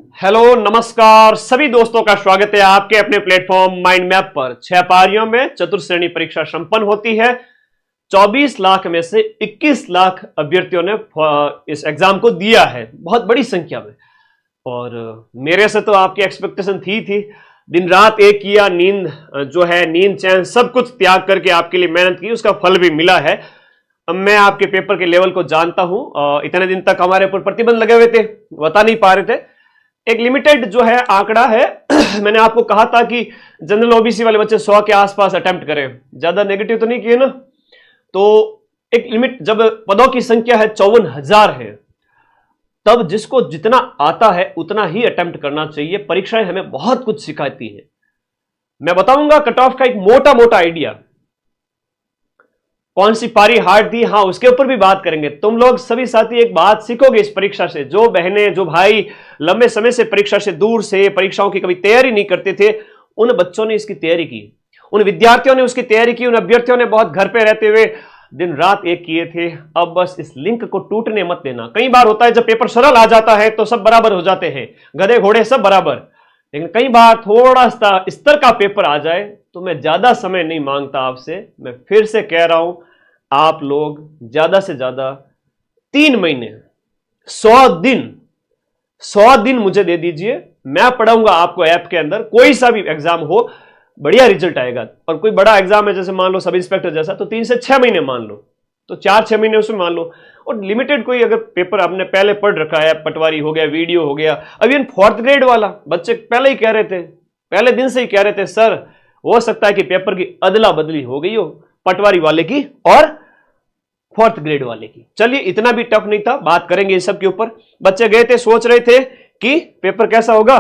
Hello नमस्कार सभी दोस्तों का स्वागत है आपके अपने प्लेटफॉर्म माइंड मैप पर। 6 पारियों में चतुर्श्रेणी परीक्षा संपन्न होती है। 24 लाख में से 21 लाख अभ्यर्थियों ने इस एग्जाम को दिया है, बहुत बड़ी संख्या में। और मेरे से तो आपकी एक्सपेक्टेशन थी। दिन रात एक किया, नींद चैन सब कुछ त्याग करके आपके लिए मेहनत की, उसका फल भी मिला है। अब मैं आपके पेपर के लेवल को जानता हूं। इतने दिन तक हमारे ऊपर प्रतिबंध लगे हुए थे, बता नहीं पा रहे थे। एक लिमिटेड जो है आंकड़ा है मैंने आपको कहा था कि जनरल ओबीसी वाले बच्चे 100 के आसपास अटेम्प्ट करें, ज्यादा नेगेटिव तो नहीं किए ना। तो एक लिमिट, जब पदों की संख्या है 54,000 है, तब जिसको जितना आता है उतना ही अटेम्प्ट करना चाहिए। परीक्षाएं हमें बहुत कुछ सिखाती है। मैं बताऊंगा कट ऑफ का एक मोटा मोटा आइडिया, कौन सी पारी हार्ड थी, हाँ उसके ऊपर भी बात करेंगे। तुम लोग सभी साथी एक बात सीखोगे इस परीक्षा से। जो बहनें जो भाई लंबे समय से परीक्षा से दूर से परीक्षाओं की कभी तैयारी नहीं करते थे, उन बच्चों ने इसकी तैयारी की, उन विद्यार्थियों ने उसकी तैयारी की, उन अभ्यर्थियों ने बहुत घर पे रहते हुए दिन रात एक किए थे। अब बस इस लिंक को टूटने मत देना। कई बार होता है जब पेपर सरल आ जाता है तो सब बराबर हो जाते हैं, गधे घोड़े सब बराबर, लेकिन कई बार थोड़ा सा स्तर का पेपर आ जाए तो मैं ज्यादा समय नहीं मांगता आपसे। मैं फिर से कह रहा हूं, आप लोग ज्यादा से ज्यादा 3 महीने 100 दिन मुझे दे दीजिए। मैं पढ़ाऊंगा आपको ऐप के अंदर। कोई सा भी एग्जाम हो, बढ़िया रिजल्ट आएगा। और कोई बड़ा एग्जाम है जैसे मान लो सब इंस्पेक्टर जैसा, तो 3 से 6 महीने मान लो, तो 4-6 महीने उसमें मान लो। और लिमिटेड कोई अगर पेपर आपने पहले पढ़ रखा है, पटवारी हो गया, वीडियो हो गया, अभी 4th ग्रेड वाला बच्चे पहले ही कह रहे थे, पहले दिन से ही कह रहे थे सर हो सकता है कि पेपर की अदला बदली हो गई हो, पटवारी वाले की और 4th ग्रेड वाले की। चलिए इतना भी टफ नहीं था, बात करेंगे इस सब के ऊपर। बच्चे गए थे, सोच रहे थे कि पेपर कैसा होगा,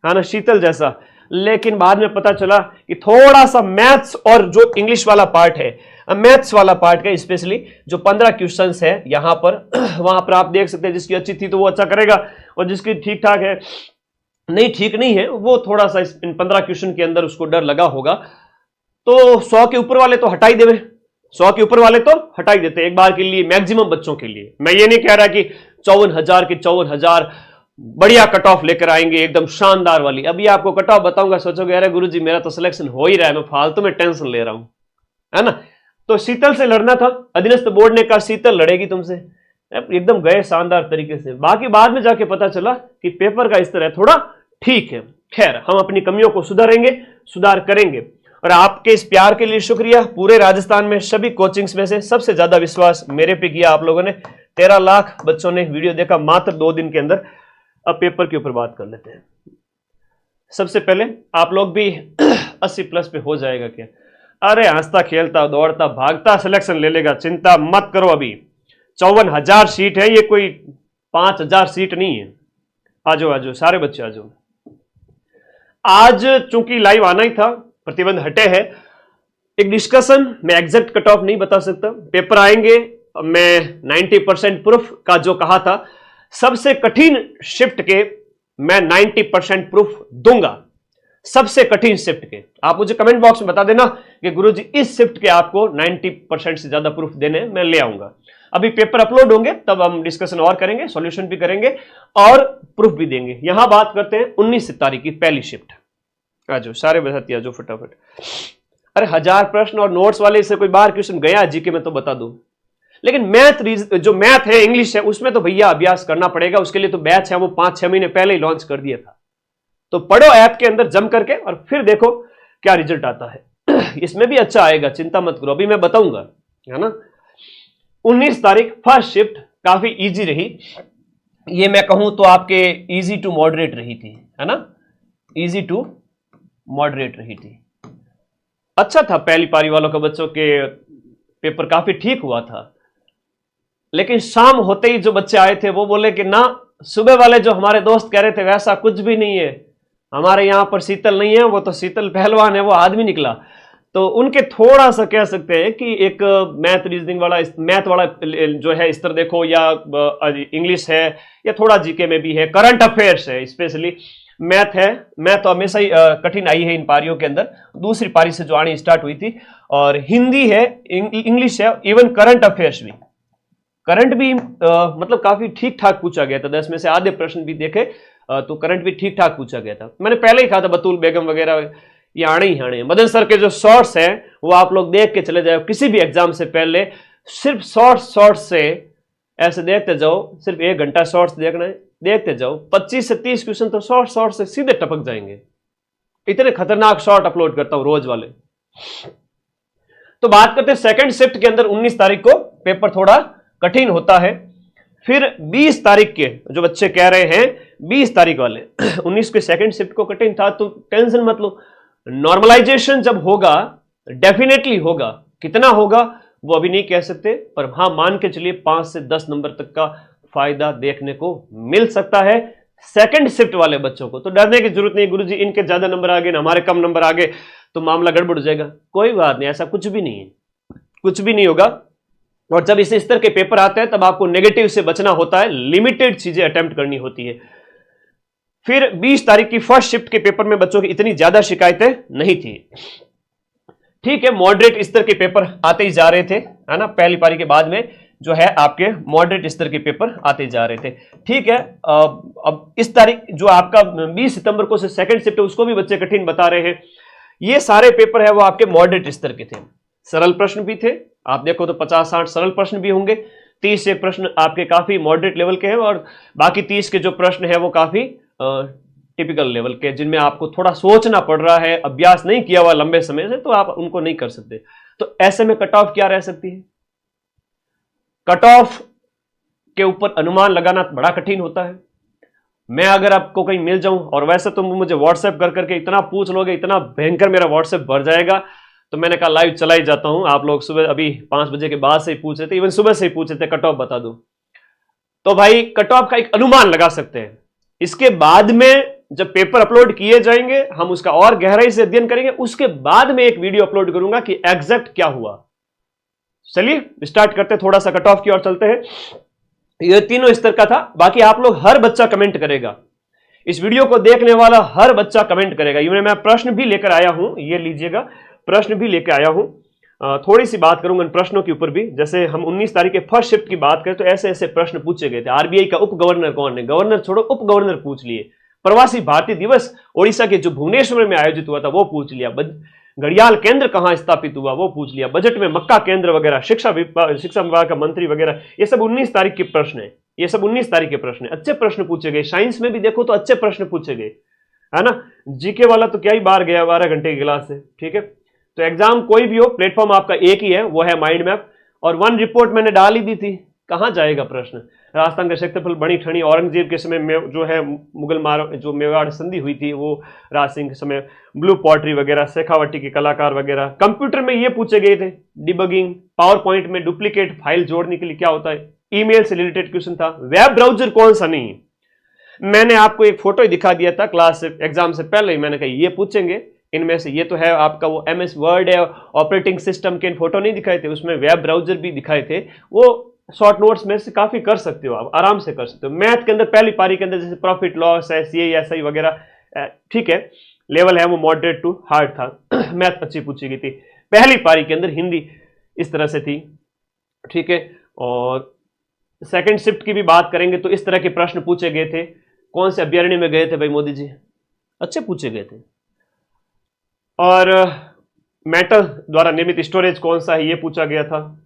हाँ ना, शीतल जैसा। लेकिन बाद में पता चला कि थोड़ा सा मैथ्स और जो इंग्लिश वाला पार्ट है, मैथ्स वाला पार्ट का स्पेशली जो 15 क्वेश्चंस है यहां पर वहां पर आप देख सकते हैं, जिसकी अच्छी थी तो वो अच्छा करेगा, और जिसकी ठीक ठाक है नहीं, ठीक नहीं है, वो थोड़ा सा इन 15 क्वेश्चन के अंदर उसको डर लगा होगा। तो 100 के ऊपर वाले तो हटाई देवे, 100 के ऊपर वाले तो हटाई देते एक बार के लिए, मैक्सिमम बच्चों के लिए। मैं ये नहीं कह रहा कि 54,000 के 54,000 बढ़िया कट ऑफ लेकर आएंगे, एकदम शानदार वाली। अभी आपको कट ऑफ बताऊंगा, सोचोगे अरे गुरुजी मेरा तो सिलेक्शन हो ही रहा है, मैं फालतू में टेंशन ले रहा हूं, है ना। तो शीतल से लड़ना था, अधीनस्थ बोर्ड ने कहा शीतल लड़ेगी तुमसे, एकदम गए शानदार तरीके से। बाकी बाद में जाके पता चला कि पेपर का स्तर है थोड़ा ठीक है। खैर, हम अपनी कमियों को सुधार करेंगे। और आपके इस प्यार के लिए शुक्रिया। पूरे राजस्थान में सभी कोचिंग्स में से सबसे ज्यादा विश्वास मेरे पे किया आप लोगों ने। 13 लाख बच्चों ने वीडियो देखा मात्र 2 दिन के अंदर। अब पेपर के ऊपर बात कर लेते हैं। सबसे पहले आप लोग भी 80 प्लस पे हो जाएगा क्या? अरे हंसता खेलता दौड़ता भागता सिलेक्शन ले लेगा, चिंता मत करो। अभी 54,000 सीट है, ये कोई 5,000 सीट नहीं है। आजो सारे बच्चे आजो। आज चूंकि लाइव आना ही था, प्रतिबंध हटे हैं, एक डिस्कशन, मैं एग्जैक्ट कट ऑफ नहीं बता सकता। पेपर आएंगे, मैं 90% प्रूफ का जो कहा था, सबसे कठिन शिफ्ट के मैं 90% प्रूफ दूंगा, सबसे कठिन शिफ्ट के। आप मुझे कमेंट बॉक्स में बता देना कि गुरुजी इस शिफ्ट के आपको 90% से ज्यादा प्रूफ देने मैं ले आऊंगा। अभी पेपर अपलोड होंगे तब हम डिस्कशन और करेंगे, सॉल्यूशन भी करेंगे और प्रूफ भी देंगे। यहां बात करते हैं 19 तारीख की पहली शिफ्ट। आजो सारे बता जो फटाफट। अरे 1000 प्रश्न और नोट्स वाले से कोई बाहर क्वेश्चन गया जीके में तो बता दो, लेकिन जो मैथ है, इंग्लिश है, उसमें तो भैया अभ्यास करना पड़ेगा। उसके लिए तो बैच है, वो 5-6 महीने पहले ही लॉन्च कर दिया था। तो पढ़ो ऐप के अंदर जम करके और फिर देखो क्या रिजल्ट आता है। इसमें भी अच्छा आएगा, चिंता मत करो, अभी मैं बताऊंगा, है ना। 19 तारीख फर्स्ट शिफ्ट काफी इजी रही। ये मैं कहूं तो आपके इजी टू मॉडरेट रही थी, है ना, इजी टू मॉडरेट रही थी। अच्छा था, पहली पारी वालों का बच्चों के पेपर काफी ठीक हुआ था। लेकिन शाम होते ही जो बच्चे आए थे वो बोले कि ना, सुबह वाले जो हमारे दोस्त कह रहे थे वैसा कुछ भी नहीं है, हमारे यहां पर शीतल नहीं है, वो तो शीतल पहलवान है, वो आदमी निकला। तो उनके थोड़ा सा कह सकते हैं कि एक मैथ रीजनिंग वाला, मैथ वाला जो है स्तर देखो, या इंग्लिश है, या थोड़ा जीके में भी है, करंट अफेयर्स है, स्पेशली मैथ है। मैथ तो हमेशा ही कठिन आई है इन पारियों के अंदर, दूसरी पारी से जो आनी स्टार्ट हुई थी। और हिंदी है, इंग्लिश है, इवन करंट अफेयर्स भी, करंट भी मतलब काफी ठीक ठाक पूछा गया था। 10 में से आधे प्रश्न भी देखे तो करंट भी ठीक ठाक पूछा गया था। मैंने पहले ही कहा था बतूल बेगम वगैरह ये आने ही आने। मदन सर के जो शॉर्ट्स हैं वो आप लोग देख के चले जाओ, किसी भी एग्जाम से पहले सिर्फ शॉर्ट्स से ऐसे देखते जाओ, सिर्फ 1 घंटा शॉर्ट्स देखना है, देखते जाओ 25 से 30 क्वेश्चन तो शॉर्ट से सीधे टपक जाएंगे। इतने खतरनाक शॉर्ट अपलोड करता हूं रोज वाले। तो बात करते हैं सेकंड शिफ्ट के अंदर 19 तारीख को पेपर थोड़ा कठिन होता है। फिर 20 तारीख के जो बच्चे कह रहे हैं 20 तारीख वाले 19 के सेकंड शिफ्ट को कठिन था, तो टेंशन मत लो। नॉर्मलाइजेशन जब होगा डेफिनेटली होगा, कितना होगा वो अभी नहीं कह सकते, पर हां मान के चलिए 5 से 10 नंबर तक का फायदा देखने को मिल सकता है सेकंड शिफ्ट वाले बच्चों को। तो डरने की जरूरत नहीं, गुरुजी इनके ज्यादा नंबर आ गए ना हमारे कम नंबर आ गए तो मामला गड़बड़ हो जाएगा। कोई बात नहीं, ऐसा कुछ भी नहीं है, कुछ भी नहीं होगा। और जब इस स्तर के पेपर आते हैं तब आपको नेगेटिव से बचना होता है, लिमिटेड चीजें अटेम्प्ट करनी होती है। फिर 20 तारीख की फर्स्ट शिफ्ट के पेपर में बच्चों की इतनी ज्यादा शिकायतें नहीं थी। ठीक है, मॉडरेट स्तर के पेपर आते ही जा रहे थे, है ना, पहली पारी के बाद में जो है आपके मॉडरेट स्तर के पेपर आते जा रहे थे। ठीक है, अब इस तारीख जो आपका 20 सितंबर को से सेकंड शिफ्ट है उसको भी बच्चे कठिन बता रहे हैं। ये सारे पेपर है वो आपके मॉडरेट स्तर के थे, सरल प्रश्न भी थे, आप देखो तो 50-60 सरल प्रश्न भी होंगे, 30 से प्रश्न आपके काफी मॉडरेट लेवल के हैं और बाकी 30 के जो प्रश्न है वो काफी टिपिकल लेवल के, जिनमें आपको थोड़ा सोचना पड़ रहा है, अभ्यास नहीं किया हुआ लंबे समय से, तो आप उनको नहीं कर सकते। तो ऐसे में कट ऑफ क्या रह सकती है? कट ऑफ के ऊपर अनुमान लगाना बड़ा कठिन होता है। मैं अगर आपको कहीं मिल जाऊं, और वैसे तो मुझे व्हाट्सएप कर करके इतना पूछ लोगे, इतना भयंकर मेरा व्हाट्सएप भर जाएगा, तो मैंने कहा लाइव चला ही जाता हूं। आप लोग सुबह अभी 5 बजे के बाद से ही पूछ रहे थे, इवन सुबह से ही पूछ रहे थे कट ऑफ बता दो, तो भाई कट ऑफ का एक अनुमान लगा सकते हैं। इसके बाद में जब पेपर अपलोड किए जाएंगे हम उसका और गहराई से अध्ययन करेंगे, उसके बाद में एक वीडियो अपलोड करूंगा कि एग्जैक्ट क्या हुआ। चलिए स्टार्ट करते हैं, थोड़ा सा कट ऑफ की ओर चलते हैं। ये तीनों स्तर का था, बाकी आप लोग हर बच्चा कमेंट करेगा, इस वीडियो को देखने वाला हर बच्चा कमेंट करेगा। इवन मैं प्रश्न भी लेकर आया हूं, ये लीजिएगा, प्रश्न भी लेकर आया हूं। थोड़ी सी बात करूंगा इन प्रश्नों के ऊपर भी। जैसे हम 19 तारीख के फर्स्ट शिफ्ट की बात करें तो ऐसे ऐसे प्रश्न पूछे गए थे। आरबीआई का उप गवर्नर कौन है? गवर्नर छोड़ो, उप गवर्नर पूछ लिए। प्रवासी भारतीय दिवस ओडिशा के जो भुवनेश्वर में आयोजित हुआ था वो पूछ लिया। घड़ियाल केंद्र कहां स्थापित हुआ वो पूछ लिया। बजट में मक्का केंद्र वगैरह, शिक्षा विभाग का मंत्री वगैरह, ये सब 19 तारीख के प्रश्न है, ये सब 19 तारीख के प्रश्न है। अच्छे प्रश्न पूछे गए, साइंस में भी देखो तो अच्छे प्रश्न पूछे गए, है ना। जीके वाला तो क्या ही बाहर गया 12 घंटे की क्लास से। ठीक है, तो एग्जाम कोई भी हो, प्लेटफॉर्म आपका एक ही है, वो है माइंड मैप। और 1 रिपोर्ट मैंने डाल ही दी थी, कहां जाएगा प्रश्न। राजस्थान का क्षेत्रफल बड़ी ठनी, औरंगजेब के समय में जो है मुगल जो मेवाड़ संधि हुई थी वो राज सिंह के समय, ब्लू पॉटरी वगैरह, शेखावटी के कलाकार वगैरह। कंप्यूटर में ये पूछे गए थे, डिबगिंग, पावर पॉइंट में डुप्लीकेट फाइल जोड़ने के लिए क्या होता है, ईमेल से रिलेटेड क्वेश्चन था। वेब ब्राउजर कौन सा नहीं, मैंने आपको एक फोटो ही दिखा दिया था क्लास एग्जाम से पहले ही, मैंने कहा ये पूछेंगे इनमें से। ये तो है आपका वो MS वर्ड है, ऑपरेटिंग सिस्टम के फोटो नहीं दिखाए थे, उसमें वेब ब्राउजर भी दिखाए थे। वो शॉर्ट नोट्स में से काफी कर सकते हो, आप आराम से कर सकते हो। मैथ के अंदर पहली पारी के अंदर जैसे प्रॉफिट लॉस है, CI वगैरह, ठीक है, लेवल है वो मॉडरेट टू हार्ड था। मैथ अच्छी पूछी गई थी पहली पारी के अंदर, हिंदी इस तरह से थी। ठीक है, और सेकंड शिफ्ट की भी बात करेंगे तो इस तरह के प्रश्न पूछे गए थे। कौन से अभ्यारण्य में गए थे भाई मोदी जी, अच्छे पूछे गए थे। और मेटल द्वारा निर्मित स्टोरेज कौन सा है, ये पूछा गया था।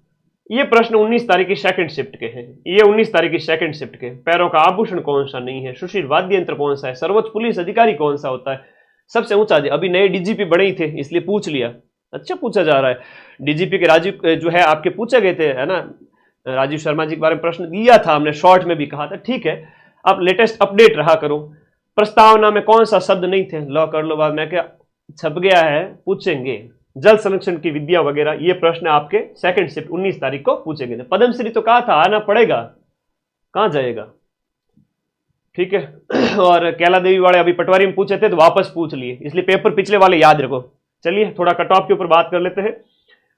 ये प्रश्न 19 तारीख की सेकंड शिफ्ट के हैं, ये 19 तारीख की सेकंड शिफ्ट के। पैरों का आभूषण कौन सा नहीं है, सुशील वाद्य यंत्र कौन सा है, सर्वोच्च पुलिस अधिकारी कौन सा होता है, सबसे ऊंचा, अभी नए DGP बने ही थे इसलिए पूछ लिया, अच्छा पूछा जा रहा है। DGP के राजीव जो है आपके पूछे गए थे, है ना, राजीव शर्मा जी के बारे में प्रश्न दिया था हमने, शॉर्ट में भी कहा था। ठीक है, अब लेटेस्ट अपडेट रहा करो। प्रस्तावना में कौन सा शब्द नहीं थे, लॉ कर लो, बाद में क्या छप गया है, पूछेंगे। जल संरक्षण की विद्या वगैरह, ये प्रश्न आपके सेकंड शिफ्ट 19 तारीख को पूछे गए थे। पद्मश्री तो कहा था आना पड़ेगा, कहां जाएगा। ठीक है, और कैला देवी वाले अभी पटवारी में पूछे थे तो वापस पूछ लिए, इसलिए पेपर पिछले वाले याद रखो। चलिए थोड़ा कट ऑफ के ऊपर बात कर लेते हैं।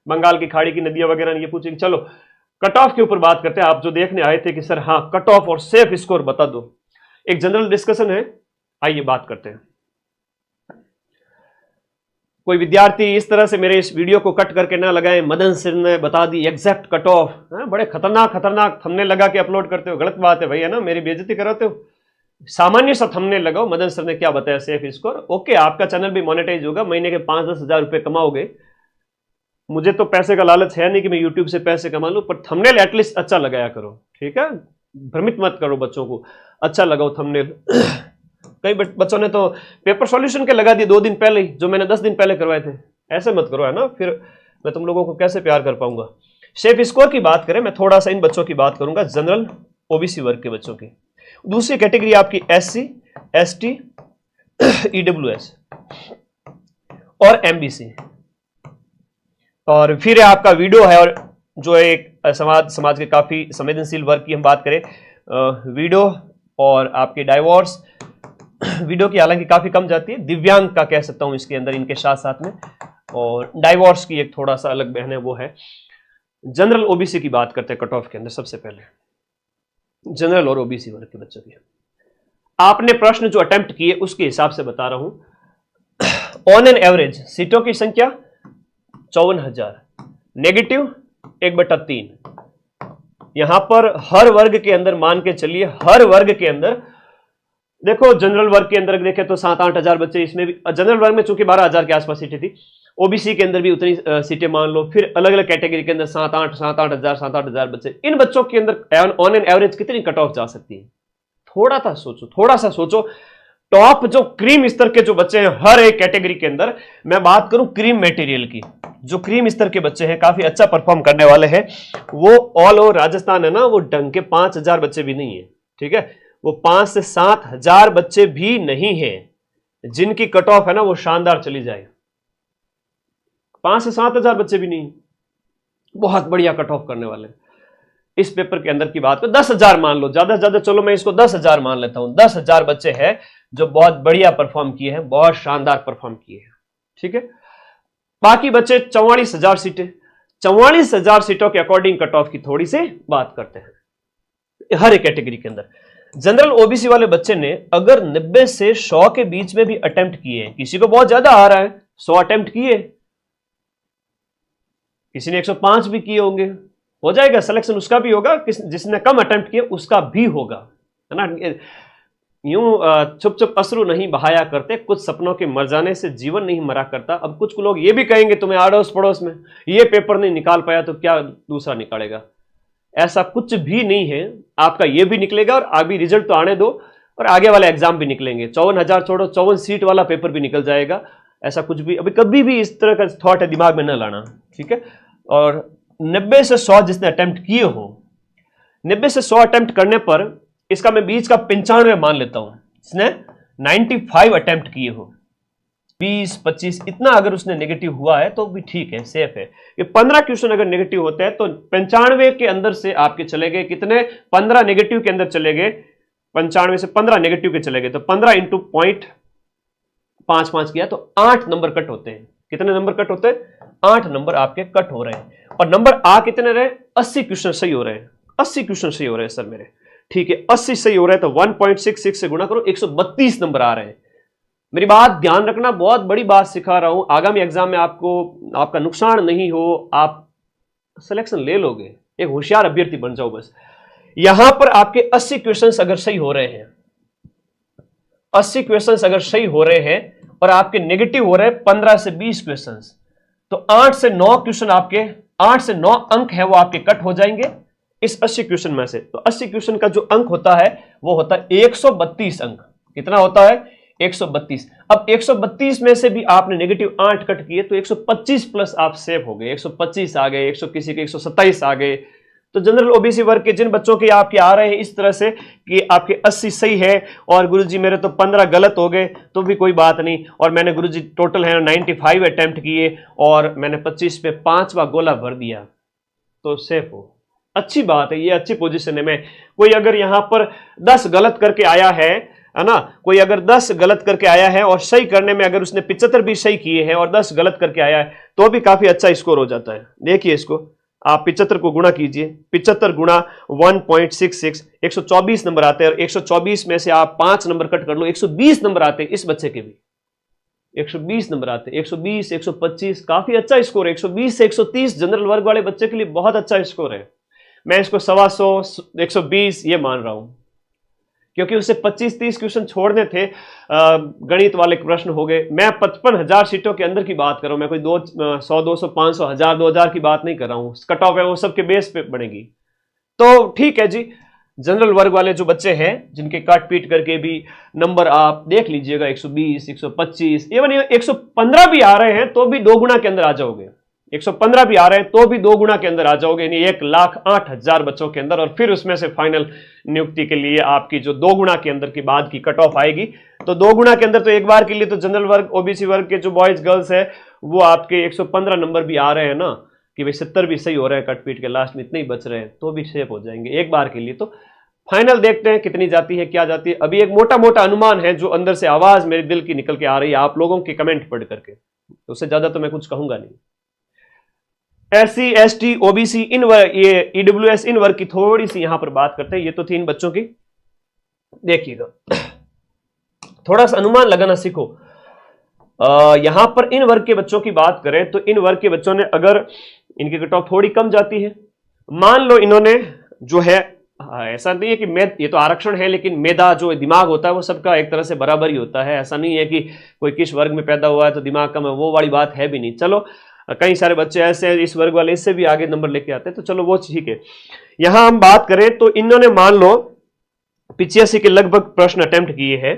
बंगाल की खाड़ी की नदियां वगैरह ये पूछेंगे। चलो कट ऑफ के ऊपर बात करते हैं। आप जो देखने आए थे कि सर हाँ कट ऑफ और सेफ स्कोर बता दो, एक जनरल डिस्कशन है, आइए बात करते हैं। कोई विद्यार्थी इस तरह से मेरे इस वीडियो को कट करके ना लगाएं, मदन सर ने बता दी एग्जैक्ट कट ऑफ, बड़े खतरनाक थंबनेल लगा के अपलोड करते हो, गलत बात है भाई, है ना, मेरी बेइज्जती कराते हो। सामान्य सा थंबनेल लगाओ, मदन सर ने क्या बताया सेफ स्कोर, ओके आपका चैनल भी मोनेटाइज होगा, महीने के 5-10 हजार रुपए कमाओगे। मुझे तो पैसे का लालच है नहीं कि मैं यूट्यूब से पैसे कमा लूं, पर थंबनेल एटलीस्ट अच्छा लगाया करो, ठीक है। भ्रमित मत करो बच्चों को, अच्छा लगाओ थंबनेल। कई बच्चों ने तो पेपर सॉल्यूशन के लगा दिए 2 दिन पहले ही, जो मैंने 10 दिन पहले करवाए थे। ऐसे मत करो, है ना, फिर मैं तुम लोगों को कैसे प्यार कर पाऊंगा। सेफ स्कोर की बात करें, मैं थोड़ा सा इन बच्चों की बात करूंगा, जनरल ओबीसी वर्ग के बच्चों की। दूसरी कैटेगरी आपकी SC, ST, EWS और MBC। और फिर आपका वीडियो है, और जो एक समाज के काफी संवेदनशील वर्ग की हम बात करें, वीडियो और आपके डाइवोर्स। वीडियो की हालांकि काफी कम जाती है, दिव्यांग का कह सकता हूं इसके अंदर, इनके साथ साथ में, और डाइवोर्स की एक थोड़ा सा अलग बहन है, वो है। जनरल ओबीसी की बात करते हैं कट ऑफ के अंदर। सबसे पहले जनरल और ओबीसी वर्ग के बच्चों की आपने प्रश्न जो अटेम्प्ट किए उसके हिसाब से बता रहा हूं। ऑन एन एवरेज सीटों की संख्या 54,000, नेगेटिव 1/3। यहां पर हर वर्ग के अंदर मान के चलिए, हर वर्ग के अंदर देखो, जनरल वर्ग के अंदर देखें तो 7-8 हजार बच्चे, इसमें भी जनरल वर्ग में चूंकि 12,000 के आसपास सीटें थी, ओबीसी के अंदर भी उतनी सीटें मान लो, फिर अलग अलग कैटेगरी के अंदर 7-8 हजार बच्चे। इन बच्चों के अंदर ऑन एन एवरेज कितनी कट ऑफ जा सकती है? थोड़ा सा सोचो। टॉप जो क्रीम स्तर के जो बच्चे हैं हर एक कैटेगरी के अंदर, मैं बात करूं क्रीम मटेरियल की, जो क्रीम स्तर के बच्चे हैं, काफी अच्छा परफॉर्म करने वाले हैं, वो ऑल ओवर राजस्थान है ना, वो ढंग के 5,000 बच्चे भी नहीं है, ठीक है। वो 5 से 7 हजार बच्चे भी नहीं है जिनकी कट ऑफ है ना वो शानदार चली जाए। 5 से 7 हजार बच्चे भी नहीं, बहुत बढ़िया कट ऑफ करने वाले। इस पेपर के अंदर की बात करो, 10,000 मान लो, ज्यादा से ज्यादा चलो मैं इसको 10,000 मान लेता हूं। 10,000 बच्चे हैं जो बहुत बढ़िया परफॉर्म किए हैं, बहुत शानदार परफॉर्म किए हैं, ठीक है। बाकी बच्चे 44,000 सीटें, 44,000 सीटों के अकॉर्डिंग कट ऑफ की थोड़ी सी बात करते हैं हर एक कैटेगरी के अंदर। जनरल ओबीसी वाले बच्चे ने अगर 90 से 100 के बीच में भी अटेम्प्ट किए, किसी को बहुत ज्यादा आ रहा है, 100 अटेम्प्ट किए, किसी ने 105 भी किए होंगे, हो जाएगा सिलेक्शन, उसका भी होगा। जिसने कम अटेम्प्ट किए उसका भी होगा, है ना। यूं चुप चुप अश्रु नहीं बहाया करते, कुछ सपनों के मर जाने से जीवन नहीं मरा करता। अब कुछ लोग ये भी कहेंगे तुम्हें आड़ोस पड़ोस में ये पेपर नहीं निकाल पाया तो क्या दूसरा निकालेगा, ऐसा कुछ भी नहीं है। आपका ये भी निकलेगा और अभी रिजल्ट तो आने दो, और आगे वाले एग्जाम भी निकलेंगे। 54,000 छोड़ो, 54 सीट वाला पेपर भी निकल जाएगा। ऐसा कुछ भी अभी कभी भी इस तरह का थॉट है दिमाग में न लाना, ठीक है। और 90 से 100 जिसने अटेम्प्ट किए हो, 90 से 100 अटेम्प्ट करने पर इसका मैं बीच का 95 मान लेता हूं, इसने 95 अटेम्प्ट किए हो, 20-25 इतना अगर उसने नेगेटिव हुआ है तो भी ठीक है, सेफ है। ये 15 क्वेश्चन अगर नेगेटिव होते हैं तो 95 के अंदर से आपके चले गए कितने, 15 नेगेटिव के अंदर चले गए, 95 से 15 नेगेटिव के चले गए, तो 15 इंटू 0.55 किया तो 8 नंबर कट होते हैं। कितने नंबर कट होते हैं? 8 नंबर आपके कट हो रहे हैं। और नंबर आ कितने रहे? 80 क्वेश्चन सही हो रहे हैं। 80 क्वेश्चन सही हो रहे हैं सर मेरे, ठीक है, 80 सही हो रहे हैं तो 1.66 से गुणा करो, 132 नंबर आ रहे हैं। मेरी बात ध्यान रखना, बहुत बड़ी बात सिखा रहा हूं, आगामी एग्जाम में आपको आपका नुकसान नहीं हो, आप सिलेक्शन ले लोगे, एक होशियार अभ्यर्थी बन जाओ बस। यहां पर आपके 80 क्वेश्चंस अगर सही हो रहे हैं, 80 क्वेश्चंस अगर सही हो रहे हैं और आपके नेगेटिव हो रहे हैं 15 से 20 क्वेश्चंस, तो 8 से 9 क्वेश्चन आपके, 8 से 9 अंक है वो आपके कट हो जाएंगे इस 80 क्वेश्चन में से। तो 80 क्वेश्चन का जो अंक होता है वो होता है 132 अंक। कितना होता है? 132। अब 132 में से भी आपने नेगेटिव 8 कट किए तो 125 प्लस आप सेव हो गए, 125 आ गए, 100 किसी के 127 आ गए। तो जनरल ओबीसी वर्ग के जिन बच्चों के आपके आ रहे हैं इस तरह से कि आपके 80 सही है और गुरुजी मेरे तो 15 गलत हो गए, तो भी कोई बात नहीं, और मैंने गुरुजी टोटल है 95 अटेम्प्ट किए और मैंने 25 पे 5वां गोला भर दिया, तो सेफ हो। अच्छी बात है, ये अच्छी पोजीशन है। मैं कोई अगर यहां पर 10 गलत करके आया है ना, कोई अगर 10 गलत करके आया है और सही करने में अगर उसने 75 भी सही किए हैं और 10 गलत करके आया है तो भी काफी अच्छा स्कोर हो जाता है। देखिए इसको आप 75 को गुणा कीजिए, 75 गुणा 1.66, 124 नंबर आते हैं, और 124 में से आप 5 नंबर कट कर लो, 120 नंबर आते हैं। इस बच्चे के भी 120 नंबर आते हैं, 120, 125, काफी अच्छा स्कोर है। 120 से 130 जनरल वर्ग वाले बच्चे के लिए बहुत अच्छा स्कोर है। मैं इसको 125, 120 ये मान रहा हूं, क्योंकि उसे 25-30 क्वेश्चन छोड़ने थे। गणित वाले प्रश्न हो गए। मैं 55,000 सीटों के अंदर की बात कर रहा हूं, मैं कोई 100, 200, 500, 1000, 2000 की बात नहीं कर रहा हूं। कट ऑफ है वो सबके बेस पे बढ़ेगी। तो ठीक है जी, जनरल वर्ग वाले जो बच्चे हैं जिनके काट पीट करके भी नंबर आप देख लीजिएगा 120, 125, इवन 115 भी आ रहे हैं तो भी 2 गुना के अंदर आ जाओगे। 115 भी आ रहे हैं तो भी 2 गुना के अंदर आ जाओगे, यानी 1,08,000 बच्चों के अंदर। और फिर उसमें से फाइनल नियुक्ति के लिए आपकी जो 2 गुना के अंदर की बाद की कट ऑफ आएगी, तो 2 गुना के अंदर तो एक बार के लिए तो जनरल वर्ग ओबीसी वर्ग के जो बॉयज गर्ल्स है वो आपके 115 नंबर भी आ रहे हैं ना, कि भाई 70 भी सही हो रहे हैं, कट पीट के लास्ट में इतने ही बच रहे हैं, तो भी सेफ हो जाएंगे एक बार के लिए। तो फाइनल देखते हैं कितनी जाती है, क्या जाती है। अभी एक मोटा मोटा अनुमान है जो अंदर से आवाज मेरे दिल की निकल के आ रही है आप लोगों के कमेंट पढ़ करके, उससे ज्यादा तो मैं कुछ कहूंगा नहीं। SC, ST, OBC इन वर्ग, ये EWS इन वर्ग की थोड़ी सी यहां पर बात करते हैं। ये तो थी इन बच्चों की, देखिएगा थोड़ा सा अनुमान लगाना सीखो। यहां पर इन वर्ग के बच्चों की बात करें तो इन वर्ग के बच्चों ने अगर इनकी कट ऑफ थोड़ी कम जाती है, मान लो इन्होंने जो है, ऐसा नहीं है कि ये तो आरक्षण है, लेकिन मेधा जो दिमाग होता है वो सबका एक तरह से बराबर ही होता है। ऐसा नहीं है कि कोई किस वर्ग में पैदा हुआ है तो दिमाग कम है, वो वाली बात है भी नहीं। चलो कई सारे बच्चे ऐसे हैं इस वर्ग वाले इससे भी आगे नंबर लेके आते हैं, तो चलो वो ठीक है। यहां हम बात करें तो इन्होंने मान लो 85 के लगभग प्रश्न अटेम्प्ट किए हैं,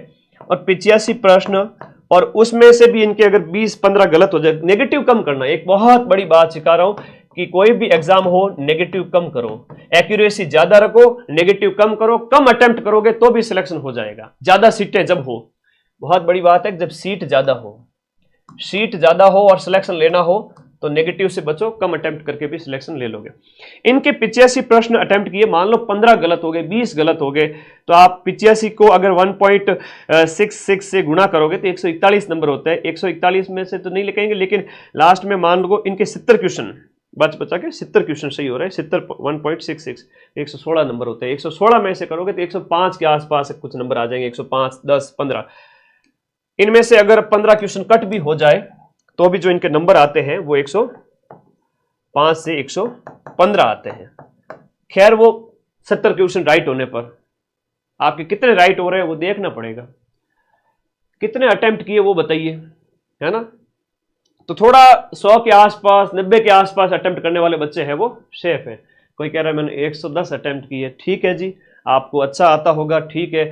और 85 प्रश्न, और उसमें से भी इनके अगर 20-15 गलत हो जाए, नेगेटिव कम करना एक बहुत बड़ी बात सिखा रहा हूं कि कोई भी एग्जाम हो नेगेटिव कम करो, एक्यूरेसी ज्यादा रखो, नेगेटिव कम करो। कम अटेम्प्ट करोगे तो भी सिलेक्शन हो जाएगा। ज्यादा सीटें जब हो, बहुत बड़ी बात है, जब सीट ज्यादा हो और सिलेक्शन लेना हो तो नेगेटिव से बचो, कम अटेम्प्ट करके भी सिलेक्शन ले लोगे। इनके 85 प्रश्न अटेम्प्ट किए, मान लो 15 गलत हो गए, 20 गलत हो गए, तो आप 85 को अगर 1.66 से गुणा करोगे तो 141 नंबर होता है। 141 में से तो नहीं लिखेंगे, लेकिन लास्ट में मान लो इनके 70 क्वेश्चन बचा के 70 क्वेश्चन सही हो रहे हैं, 70 1.66 116 नंबर होते हैं। 116 में से करोगे तो 105 के आसपास कुछ नंबर आ जाएंगे, 105, 10, 15। इनमें से अगर 15 क्वेश्चन कट भी हो जाए तो भी जो इनके नंबर आते हैं वो 105 से 115 आते हैं। खैर वो 70 क्वेश्चन राइट होने पर आपके कितने राइट हो रहे हैं वो देखना पड़ेगा, कितने अटेम्प्ट किए वो बताइए, है ना। तो थोड़ा 100 के आसपास, 90 के आसपास अटेम्प्ट करने वाले बच्चे हैं वो सेफ है। कोई कह रहा है मैंने 110 अटेम्प्ट किए, ठीक है जी, आपको अच्छा आता होगा, ठीक है।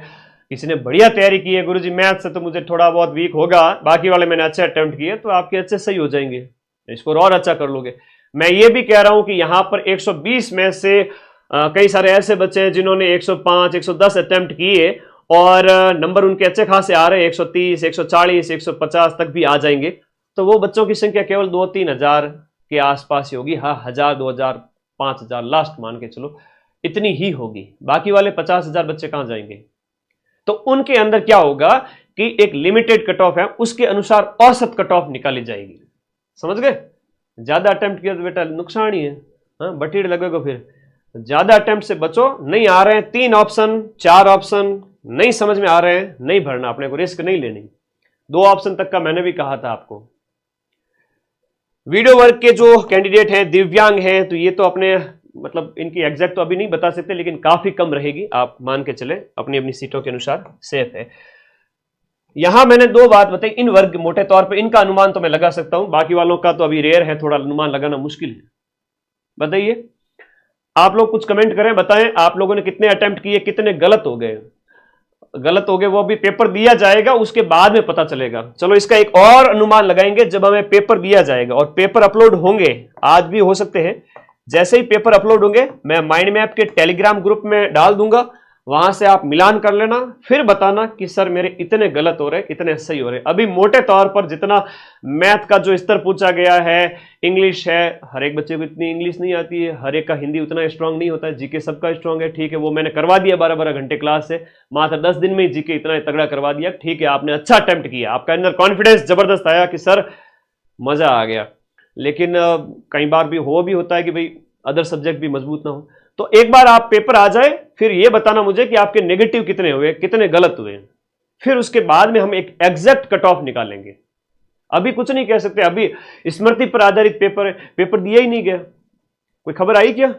किसी ने बढ़िया तैयारी की है, गुरुजी मैथ से तो मुझे थोड़ा बहुत वीक होगा, बाकी वाले मैंने अच्छे अटेम्प्ट किए, तो आपके अच्छे सही हो जाएंगे, स्कोर और अच्छा कर लोगे। मैं ये भी कह रहा हूं कि यहां पर 120 में से कई सारे ऐसे बच्चे हैं जिन्होंने 105, 110 अटेम्प्ट किए और नंबर उनके अच्छे खासे आ रहे हैं, 130, 140, 150 तक भी आ जाएंगे। तो वो बच्चों की संख्या केवल 2-3 हजार के आसपास ही होगी। हाँ, 1000, 2000, 5000 लास्ट मान के चलो, इतनी ही होगी। बाकी वाले 50,000 बच्चे कहां जाएंगे। तो उनके अंदर क्या होगा कि एक लिमिटेड कट ऑफ है, उसके अनुसार औसत कट ऑफ निकाली जाएगी। समझ गए। ज्यादा अटेम्प्ट किया तो बेटा नुकसान ही है, हाँ, बटीड़ लगेगा। फिर ज्यादा अटेम्प्ट से बचो। नहीं आ रहे हैं 3 ऑप्शन, 4 ऑप्शन नहीं समझ में आ रहे हैं, नहीं भरना, अपने को रिस्क नहीं लेनी। 2 ऑप्शन तक का मैंने भी कहा था आपको। वीडियो वर्क के जो कैंडिडेट हैं, दिव्यांग हैं, तो ये तो अपने मतलब इनकी एग्जैक्ट तो अभी नहीं बता सकते, लेकिन काफी कम रहेगी, आप मान के चले, अपनी अपनी सीटों के अनुसार सेफ है। यहां मैंने 2 बात बताई। इन वर्ग मोटे तौर पे इनका अनुमान तो मैं लगा सकता हूं, बाकी वालों का तो अभी रेयर है, थोड़ा अनुमान लगाना मुश्किल है। बताइए आप लोग, कुछ कमेंट करें, बताएं आप लोगों ने कितने अटेम्प्ट किए, कितने गलत हो गए। गलत हो गए वो अभी पेपर दिया जाएगा उसके बाद में पता चलेगा। चलो इसका एक और अनुमान लगाएंगे जब हमें पेपर दिया जाएगा और पेपर अपलोड होंगे, आज भी हो सकते हैं। जैसे ही पेपर अपलोड होंगे मैं माइंड मैप के टेलीग्राम ग्रुप में डाल दूंगा, वहां से आप मिलान कर लेना, फिर बताना कि सर मेरे इतने गलत हो रहे, इतने सही हो रहे। अभी मोटे तौर पर जितना मैथ का जो स्तर पूछा गया है, इंग्लिश है, हर एक बच्चे को इतनी इंग्लिश नहीं आती है, हर एक का हिंदी उतना स्ट्रांग नहीं होता है, जीके सबका स्ट्रांग है, ठीक है, वो मैंने करवा दिया 12-12 घंटे क्लास से, मात्र 10 दिन में ही जीके इतना तगड़ा करवा दिया, ठीक है, आपने अच्छा अटेम्प्ट किया, आपका अंदर कॉन्फिडेंस जबरदस्त आया कि सर मजा आ गया। लेकिन कई बार भी होता है कि भाई अदर सब्जेक्ट भी मजबूत ना हो। तो एक बार आप पेपर आ जाए, फिर ये बताना मुझे कि आपके नेगेटिव कितने हुए, कितने गलत हुए, फिर उसके बाद में हम एक एग्जैक्ट कट ऑफ निकालेंगे। अभी कुछ नहीं कह सकते, अभी स्मृति पर आधारित पेपर दिया ही नहीं गया। कोई खबर आई क्या,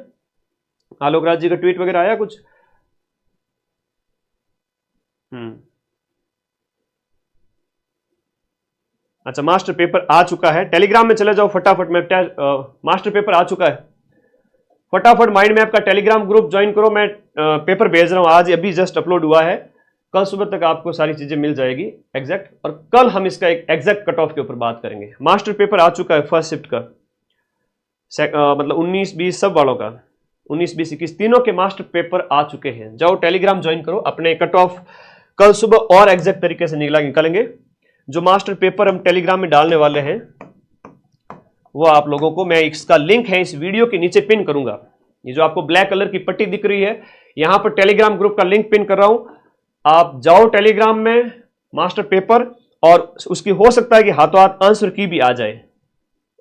आलोक राज जी का ट्वीट वगैरह आया कुछ? अच्छा, मास्टर पेपर आ चुका है, टेलीग्राम में चले जाओ फटाफट। में मास्टर पेपर आ चुका है, फटाफट माइंड मैप का टेलीग्राम ग्रुप ज्वाइन करो। मैं पेपर भेज रहा हूं, आज अभी जस्ट अपलोड हुआ है, कल सुबह तक आपको सारी चीजें मिल जाएगी एग्जैक्ट, और कल हम इसका एक एग्जैक्ट कट ऑफ के ऊपर बात करेंगे। मास्टर पेपर आ चुका है फर्स्ट शिफ्ट का, मतलब 19, 20 सब वालों का, 19, 20, 21 तीनों के मास्टर पेपर आ चुके हैं। जाओ टेलीग्राम ज्वाइन करो, अपने कट ऑफ कल सुबह और एग्जैक्ट तरीके से निकालेंगे। जो मास्टर पेपर हम टेलीग्राम में डालने वाले हैं वो आप लोगों को मैं इसका लिंक है इस वीडियो के नीचे पिन करूंगा। ये जो आपको ब्लैक कलर की पट्टी दिख रही है, यहां पर टेलीग्राम ग्रुप का लिंक पिन कर रहा हूं। आप जाओ टेलीग्राम में, मास्टर पेपर, और उसकी हो सकता है कि हाथों हाथ आंसर की भी आ जाए,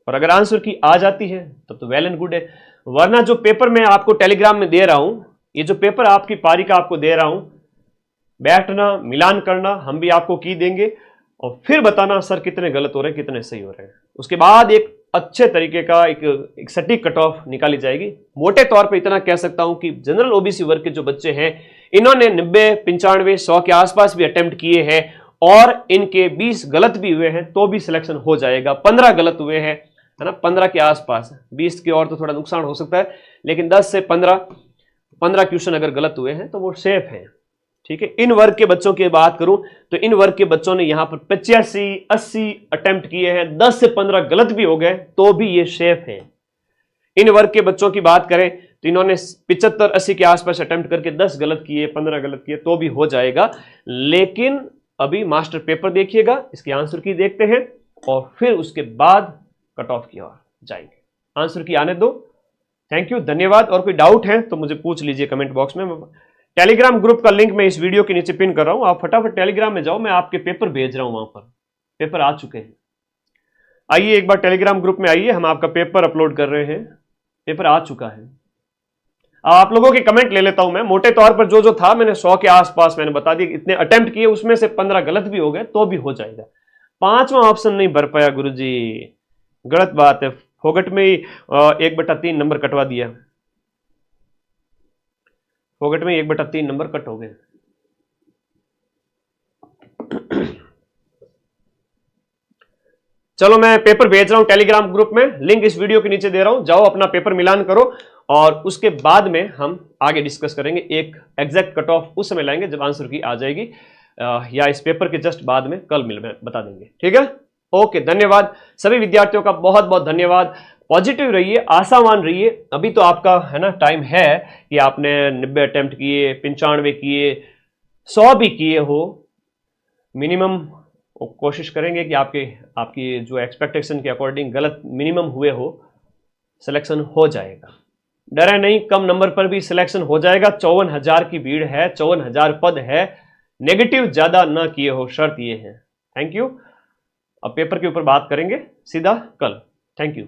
और अगर आंसर की आ जाती है तब तो वेल एंड गुड है। वरना जो पेपर मैं आपको टेलीग्राम में दे रहा हूं, ये जो पेपर आपकी पारी का आपको दे रहा हूं, बैठना, मिलान करना, हम भी आपको की देंगे और फिर बताना सर कितने गलत हो रहे हैं, कितने सही हो रहे हैं। उसके बाद एक अच्छे तरीके का एक सटीक कट ऑफ निकाली जाएगी। मोटे तौर पे इतना कह सकता हूं कि जनरल ओबीसी वर्ग के जो बच्चे हैं, इन्होंने 90, 95, 100 के आसपास भी अटेम्प्ट किए हैं, और इनके 20 गलत भी हुए हैं तो भी सिलेक्शन हो जाएगा। 15 गलत हुए हैं, है ना, 15 के आसपास, 20 की और तो थोड़ा नुकसान हो सकता है, लेकिन 10 से 15 क्वेश्चन अगर गलत हुए हैं तो वो सेफ है। ठीक है, इन वर्ग के बच्चों की बात करूं तो इन वर्ग के बच्चों ने यहां पर 85, 80 अटेम्प्ट किए हैं, 10 से 15 गलत भी हो गए तो भी ये सेफ है। इन वर्ग के बच्चों की बात करें तो इन्होंने 75, 80 के आसपास अटेम्प्ट करके 10 गलत किए, 15 गलत किए तो भी हो जाएगा। लेकिन अभी मास्टर पेपर देखिएगा, इसके आंसर की देखते हैं और फिर उसके बाद कट ऑफ की ओर जाएंगे। आंसर की आने दो। थैंक यू, धन्यवाद। और कोई डाउट है तो मुझे पूछ लीजिए कमेंट बॉक्स में। टेलीग्राम ग्रुप का लिंक मैं इस वीडियो के नीचे पिन कर रहा हूं, आप फटाफट टेलीग्राम में जाओ, मैं आपके पेपर भेज रहा हूं, वहां पर पेपर आ चुके हैं। आइए एक बार टेलीग्राम ग्रुप में आइए, हम आपका पेपर अपलोड कर रहे हैं, पेपर आ चुका है। आप लोगों के कमेंट ले लेता हूं मैं। मोटे तौर पर जो था मैंने 100 के आसपास मैंने बता दिया, इतने अटेम्प्ट किए, उसमें से 15 गलत भी हो गए तो भी हो जाएगा। 5वां ऑप्शन नहीं भर पाया गुरुजी, गलत बात है, फोगट में ही 1/3 नंबर कटवा दिया, फोगट में 1/3 नंबर कट हो गए। चलो मैं पेपर भेज रहा हूं टेलीग्राम ग्रुप में, लिंक इस वीडियो के नीचे दे रहा हूं, जाओ अपना पेपर मिलान करो और उसके बाद में हम आगे डिस्कस करेंगे। एक एग्जैक्ट कट ऑफ उस समय लाएंगे जब आंसर की आ जाएगी, या इस पेपर के जस्ट बाद में, कल मिल में बता देंगे। ठीक है, ओके, धन्यवाद सभी विद्यार्थियों का, बहुत बहुत धन्यवाद। पॉजिटिव रहिए, आशावान रहिए। अभी तो आपका है ना टाइम है कि आपने 90 अटेम्प्ट किए, 95 किए, 100 भी किए हो, मिनिमम कोशिश करेंगे कि आपकी जो एक्सपेक्टेशन के अकॉर्डिंग गलत मिनिमम हुए हो, सिलेक्शन हो जाएगा। डरे नहीं, कम नंबर पर भी सिलेक्शन हो जाएगा। 54,000 की भीड़ है, 54,000 पद है, नेगेटिव ज्यादा ना किए हो, शर्त ये है। Thank you. अब पेपर के ऊपर बात करेंगे सीधा कल। Thank you.